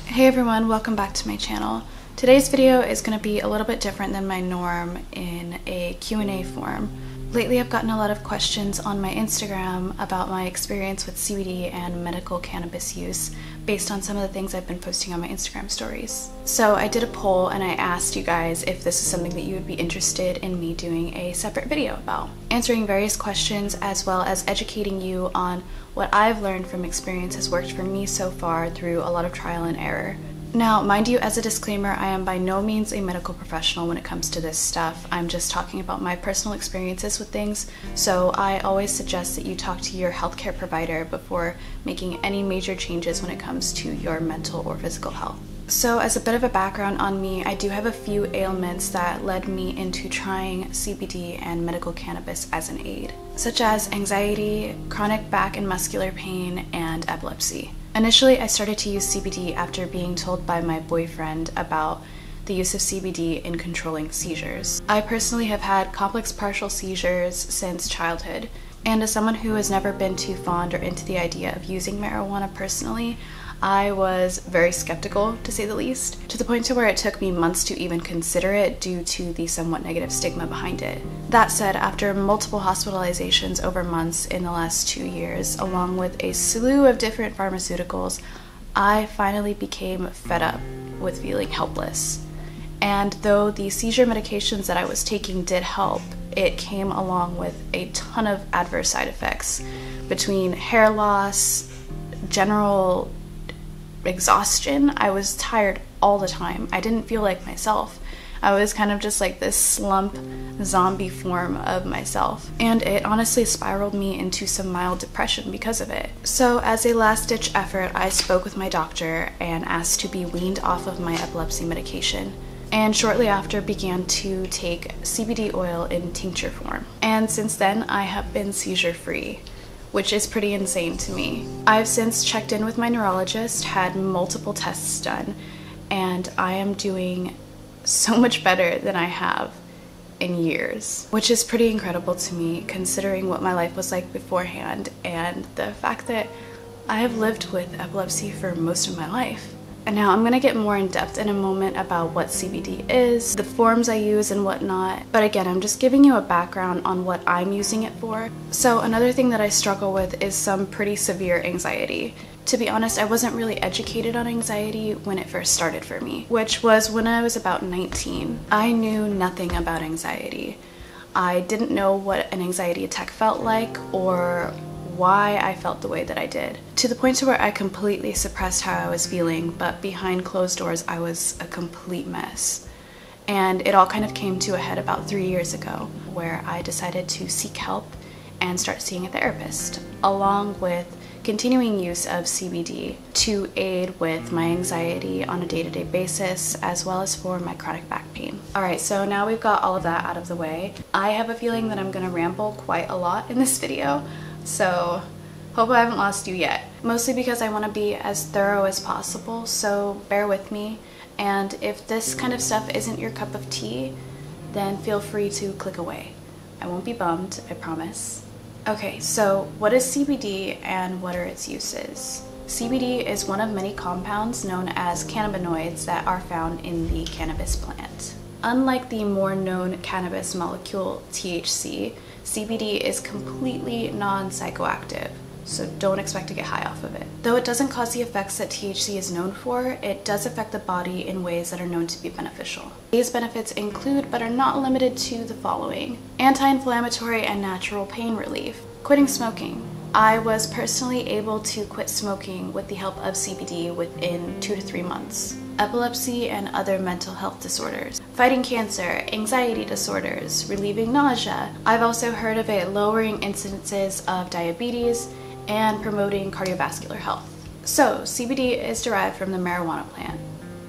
Hey everyone, welcome back to my channel. Today's video is going to be a little bit different than my norm in a Q&A form. Lately I've gotten a lot of questions on my Instagram about my experience with CBD and medical cannabis use based on some of the things I've been posting on my Instagram stories. So I did a poll and I asked you guys if this is something that you would be interested in me doing a separate video about. Answering various questions as well as educating you on what I've learned from experience has worked for me so far through a lot of trial and error. Now, mind you, as a disclaimer, I am by no means a medical professional when it comes to this stuff. I'm just talking about my personal experiences with things, so I always suggest that you talk to your healthcare provider before making any major changes when it comes to your mental or physical health. So as a bit of a background on me, I do have a few ailments that led me into trying CBD and medical cannabis as an aid, such as anxiety, chronic back and muscular pain, and epilepsy. Initially, I started to use CBD after being told by my boyfriend about the use of CBD in controlling seizures. I personally have had complex partial seizures since childhood, and as someone who has never been too fond or into the idea of using marijuana personally, I was very skeptical, to say the least, to the point to where it took me months to even consider it due to the somewhat negative stigma behind it. That said, after multiple hospitalizations over months in the last 2 years, along with a slew of different pharmaceuticals, I finally became fed up with feeling helpless. And though the seizure medications that I was taking did help, it came along with a ton of adverse side effects between hair loss, general exhaustion. I was tired all the time. I didn't feel like myself. I was kind of just like this slump zombie form of myself, and it honestly spiraled me into some mild depression because of it. So as a last-ditch effort, I spoke with my doctor and asked to be weaned off of my epilepsy medication, and shortly after began to take CBD oil in tincture form. And since then I have been seizure-free, which is pretty insane to me. I've since checked in with my neurologist, had multiple tests done, and I am doing so much better than I have in years, which is pretty incredible to me considering what my life was like beforehand and the fact that I have lived with epilepsy for most of my life. And now I'm gonna get more in depth in a moment about what CBD is, the forms I use and whatnot, but again, I'm just giving you a background on what I'm using it for. So another thing that I struggle with is some pretty severe anxiety. To be honest, I wasn't really educated on anxiety when it first started for me, which was when I was about 19. I knew nothing about anxiety. I didn't know what an anxiety attack felt like or why I felt the way that I did, to the point to where I completely suppressed how I was feeling, but behind closed doors I was a complete mess. And it all kind of came to a head about 3 years ago, where I decided to seek help and start seeing a therapist, along with continuing use of CBD to aid with my anxiety on a day-to-day basis, as well as for my chronic back pain. Alright, so now we've got all of that out of the way. I have a feeling that I'm gonna ramble quite a lot in this video, so hope I haven't lost you yet. Mostly because I want to be as thorough as possible, so bear with me. And if this kind of stuff isn't your cup of tea, then feel free to click away. I won't be bummed, I promise. Okay, so what is CBD and what are its uses? CBD is one of many compounds known as cannabinoids that are found in the cannabis plant. Unlike the more known cannabis molecule THC, CBD is completely non-psychoactive, so don't expect to get high off of it. Though it doesn't cause the effects that THC is known for, it does affect the body in ways that are known to be beneficial. These benefits include, but are not limited to, the following: anti-inflammatory and natural pain relief, quitting smoking. I was personally able to quit smoking with the help of CBD within 2 to 3 months. Epilepsy and other mental health disorders, fighting cancer, anxiety disorders, relieving nausea. I've also heard of it lowering incidences of diabetes and promoting cardiovascular health. So CBD is derived from the marijuana plant.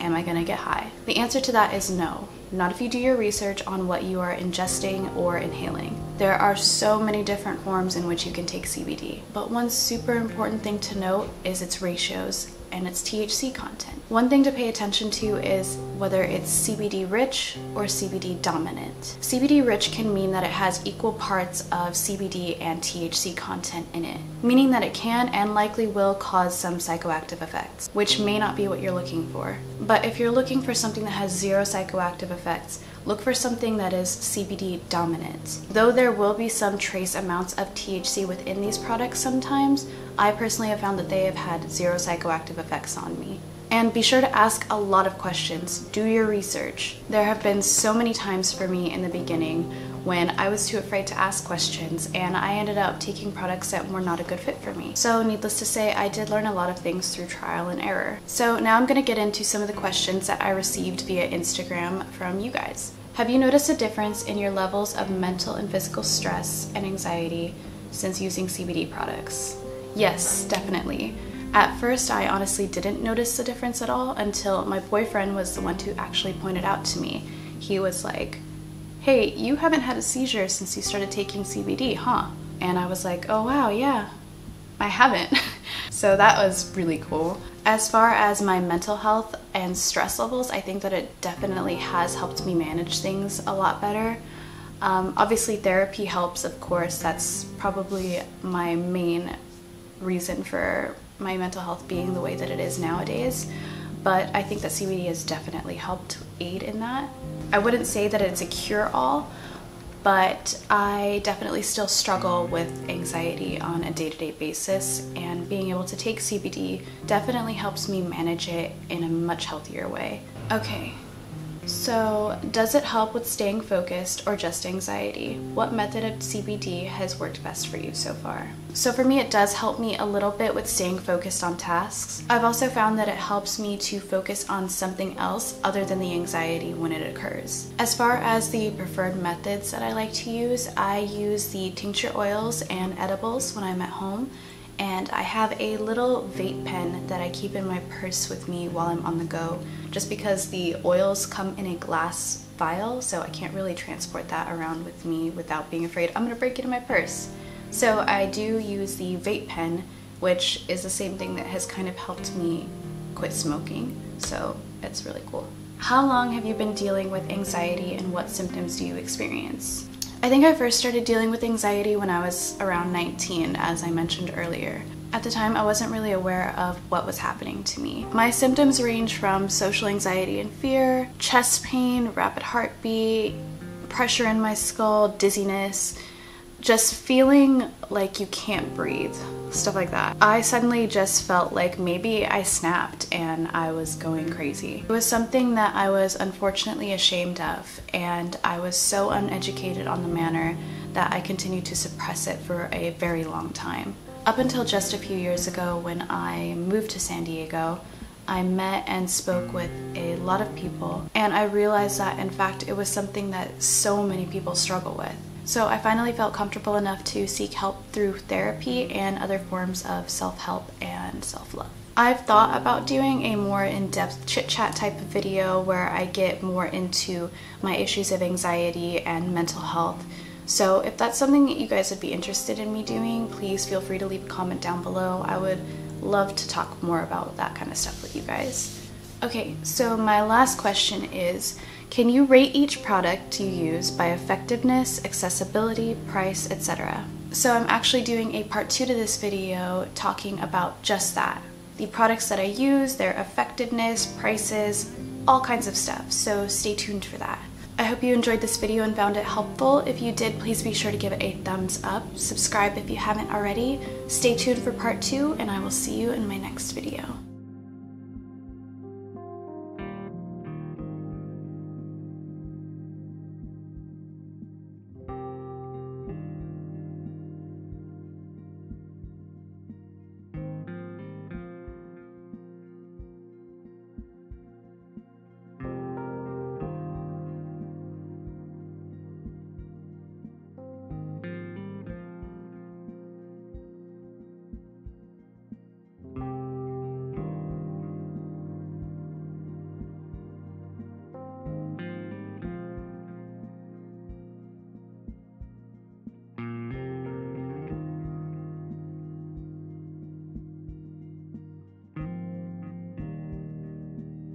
Am I gonna get high? The answer to that is no. Not if you do your research on what you are ingesting or inhaling. There are so many different forms in which you can take CBD, but one super important thing to note is its ratios and its THC content. One thing to pay attention to is whether it's CBD rich or CBD dominant. CBD rich can mean that it has equal parts of CBD and THC content in it, meaning that it can and likely will cause some psychoactive effects, which may not be what you're looking for. But if you're looking for something that has zero psychoactive effects, look for something that is CBD dominant. Though there will be some trace amounts of THC within these products sometimes, I personally have found that they have had zero psychoactive effects on me. And be sure to ask a lot of questions. Do your research. There have been so many times for me in the beginning when I was too afraid to ask questions, and I ended up taking products that were not a good fit for me. So needless to say, I did learn a lot of things through trial and error. So now I'm going to get into some of the questions that I received via Instagram from you guys. Have you noticed a difference in your levels of mental and physical stress and anxiety since using CBD products? Yes, definitely. At first, I honestly didn't notice the difference at all until my boyfriend was the one who actually pointed out to me. He was like, "Hey, you haven't had a seizure since you started taking CBD, huh?" And I was like, "Oh wow, yeah, I haven't." So that was really cool. As far as my mental health and stress levels, I think that it definitely has helped me manage things a lot better. Obviously, therapy helps, of course. That's probably my main reason for my mental health being the way that it is nowadays, but I think that CBD has definitely helped aid in that. I wouldn't say that it's a cure-all, but I definitely still struggle with anxiety on a day-to-day basis, and being able to take CBD definitely helps me manage it in a much healthier way. Okay. So, does it help with staying focused or just anxiety? What method of CBD has worked best for you so far? So for me, it does help me a little bit with staying focused on tasks. I've also found that it helps me to focus on something else other than the anxiety when it occurs. As far as the preferred methods that I like to use, I use the tincture oils and edibles when I'm at home. And I have a little vape pen that I keep in my purse with me while I'm on the go, just because the oils come in a glass vial, so I can't really transport that around with me without being afraid I'm gonna break it in my purse. So I do use the vape pen, which is the same thing that has kind of helped me quit smoking, so it's really cool. How long have you been dealing with anxiety, and what symptoms do you experience? I think I first started dealing with anxiety when I was around 19, as I mentioned earlier. At the time, I wasn't really aware of what was happening to me. My symptoms range from social anxiety and fear, chest pain, rapid heartbeat, pressure in my skull, dizziness, just feeling like you can't breathe, stuff like that. I suddenly just felt like maybe I snapped and I was going crazy. It was something that I was unfortunately ashamed of, and I was so uneducated on the manner that I continued to suppress it for a very long time. Up until just a few years ago, when I moved to San Diego, I met and spoke with a lot of people, and I realized that in fact it was something that so many people struggle with. So I finally felt comfortable enough to seek help through therapy and other forms of self-help and self-love. I've thought about doing a more in-depth chit-chat type of video where I get more into my issues of anxiety and mental health. So if that's something that you guys would be interested in me doing, please feel free to leave a comment down below. I would love to talk more about that kind of stuff with you guys. Okay, so my last question is, can you rate each product you use by effectiveness, accessibility, price, etc.? So I'm actually doing a part 2 to this video talking about just that. The products that I use, their effectiveness, prices, all kinds of stuff, so stay tuned for that. I hope you enjoyed this video and found it helpful. If you did, please be sure to give it a thumbs up. Subscribe if you haven't already. Stay tuned for part 2, and I will see you in my next video.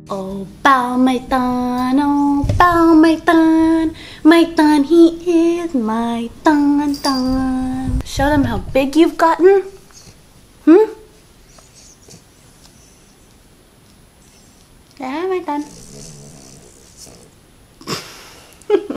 Oh, bao my tan, oh, bao my tan, he is my tan. Show them how big you've gotten. Yeah, my tan.